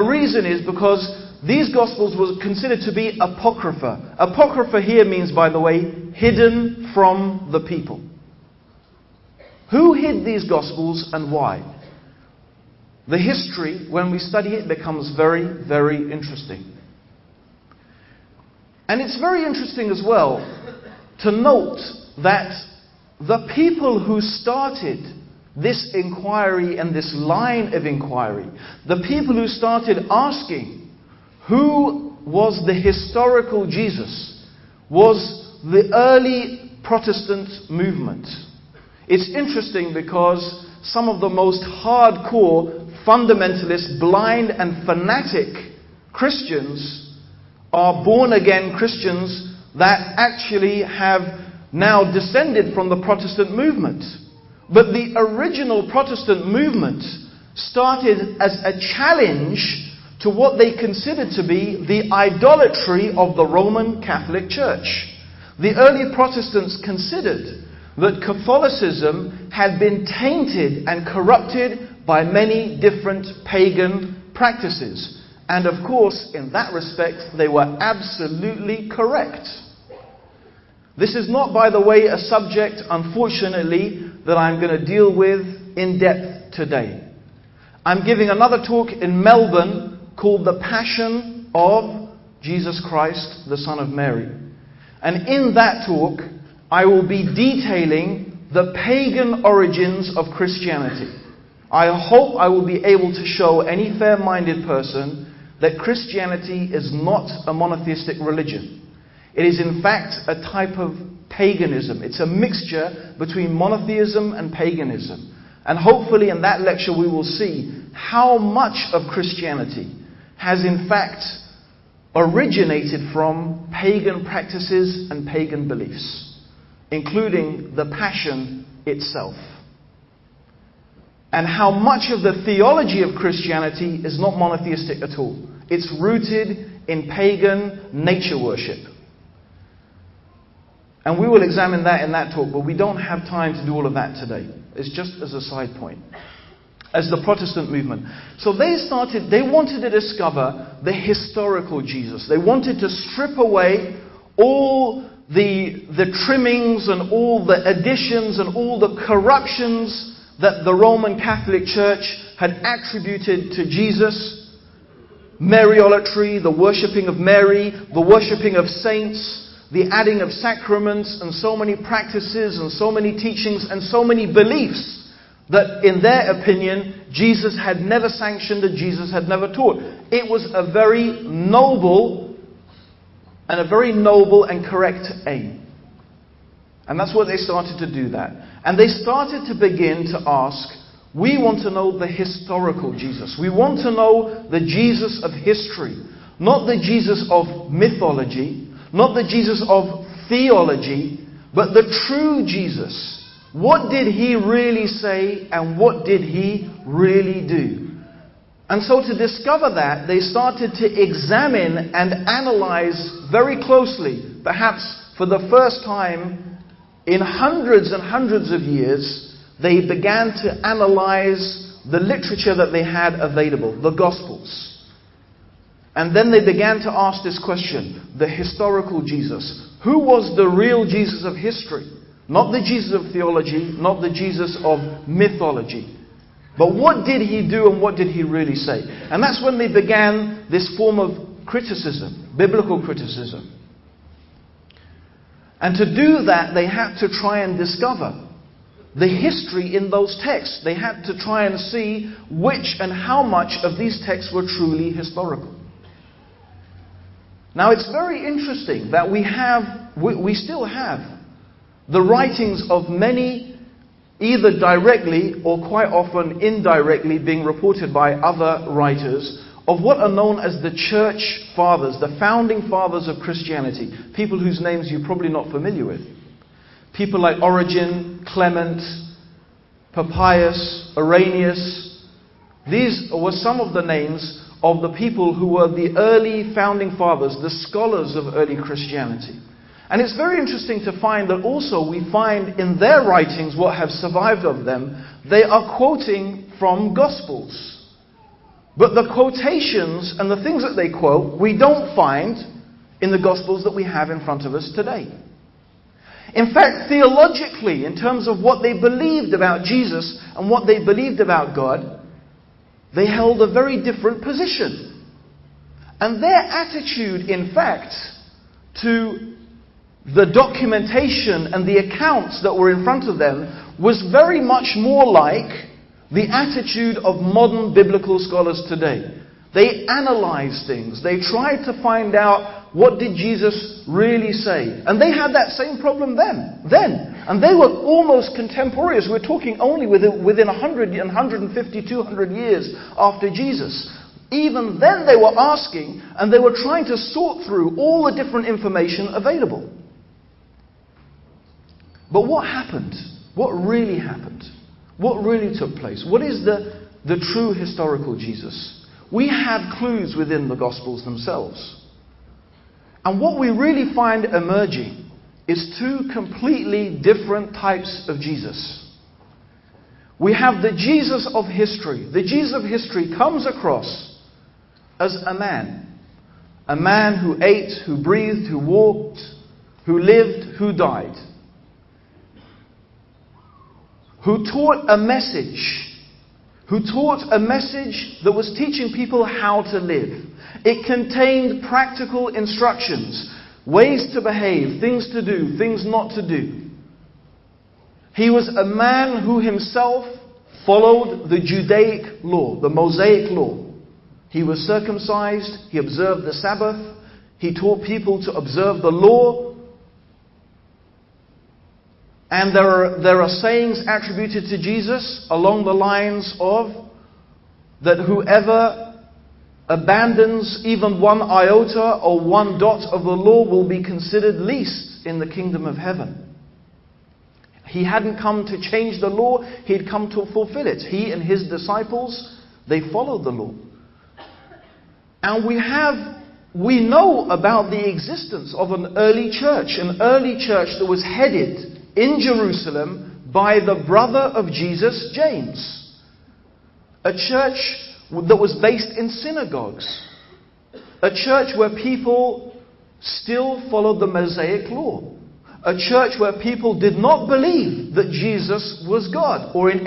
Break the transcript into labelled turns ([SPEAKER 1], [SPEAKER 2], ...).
[SPEAKER 1] The reason is because these Gospels were considered to be apocrypha. Apocrypha here means, by the way, hidden from the people. Who hid these Gospels and why? The history, when we study it, becomes very, very interesting. And it's very interesting as well to note that the people who started this inquiry and this line of inquiry, the people who started asking who was the historical Jesus, was the early Protestant movement. It's interesting because some of the most hardcore, fundamentalist, blind and fanatic Christians are born-again Christians that actually have now descended from the Protestant movement. But the original Protestant movement started as a challenge to what they considered to be the idolatry of the Roman Catholic Church. The early Protestants considered that Catholicism had been tainted and corrupted by many different pagan practices. And of course, in that respect, they were absolutely correct. This is not, by the way, a subject, unfortunately, that I'm going to deal with in depth today. I'm giving another talk in Melbourne called The Passion of Jesus Christ, the Son of Mary. And in that talk, I will be detailing the pagan origins of Christianity. I hope I will be able to show any fair-minded person that Christianity is not a monotheistic religion. It is in fact a type of paganism. It's a mixture between monotheism and paganism. And hopefully in that lecture we will see how much of Christianity has in fact originated from pagan practices and pagan beliefs, including the Passion itself. And how much of the theology of Christianity is not monotheistic at all. It's rooted in pagan nature worship. And we will examine that in that talk, but we don't have time to do all of that today. It's just as a side point. As the Protestant movement. So they wanted to discover the historical Jesus. They wanted to strip away all the trimmings and all the additions and all the corruptions that the Roman Catholic Church had attributed to Jesus. Mariolatry, the worshipping of Mary, the worshipping of saints, the adding of sacraments, and so many practices and so many teachings and so many beliefs that in their opinion Jesus had never sanctioned and Jesus had never taught. It was a very noble and correct aim. And that's what they started to do that. And they started to begin to ask, we want to know the historical Jesus. We want to know the Jesus of history. Not the Jesus of mythology. Not the Jesus of theology. But the true Jesus. What did he really say and what did he really do? And so to discover that, they started to examine and analyze very closely, perhaps for the first time in hundreds and hundreds of years, they began to analyze the literature that they had available, the Gospels. And then they began to ask this question, the historical Jesus. Who was the real Jesus of history? Not the Jesus of theology, not the Jesus of mythology. But what did he do and what did he really say? And that's when they began this form of criticism, biblical criticism. And to do that, they had to try and discover the history in those texts. They had to try and see which and how much of these texts were truly historical. Now it's very interesting that we still have the writings of many, either directly or quite often indirectly being reported by other writers, of what are known as the church fathers, the founding fathers of Christianity. People whose names you're probably not familiar with. People like Origen, Clement, Papias, Irenaeus. These were some of the names of the people who were the early founding fathers, the scholars of early Christianity. And it's very interesting to find that also we find in their writings, what have survived of them, they are quoting from Gospels. But the quotations and the things that they quote, we don't find in the Gospels that we have in front of us today. In fact, theologically, in terms of what they believed about Jesus and what they believed about God, they held a very different position. And their attitude, in fact, to the documentation and the accounts that were in front of them was very much more like the attitude of modern biblical scholars today. They analyzed things. They tried to find out, what did Jesus really say? And they had that same problem then. And they were almost contemporaneous. We're talking only within 100, 150, 200 years after Jesus. Even then they were asking, and they were trying to sort through all the different information available. But what happened? What really happened? What really took place? What is the true historical Jesus? We have clues within the Gospels themselves. And what we really find emerging is two completely different types of Jesus. We have the Jesus of history. The Jesus of history comes across as a man who ate, who breathed, who walked, who lived, who died, who taught a message that was teaching people how to live. It contained practical instructions, ways to behave, things to do, things not to do. He was a man who himself followed the Judaic law, the Mosaic law. He was circumcised, he observed the Sabbath, he taught people to observe the law. And there are sayings attributed to Jesus along the lines of that whoever abandons even one iota or one dot of the law will be considered least in the kingdom of heaven. He hadn't come to change the law, he had come to fulfill it. He and his disciples, they followed the law. And we know about the existence of an early church that was headed in Jerusalem by the brother of Jesus, James. A church that was based in synagogues. A church where people still followed the Mosaic law. A church where people did not believe that Jesus was God or in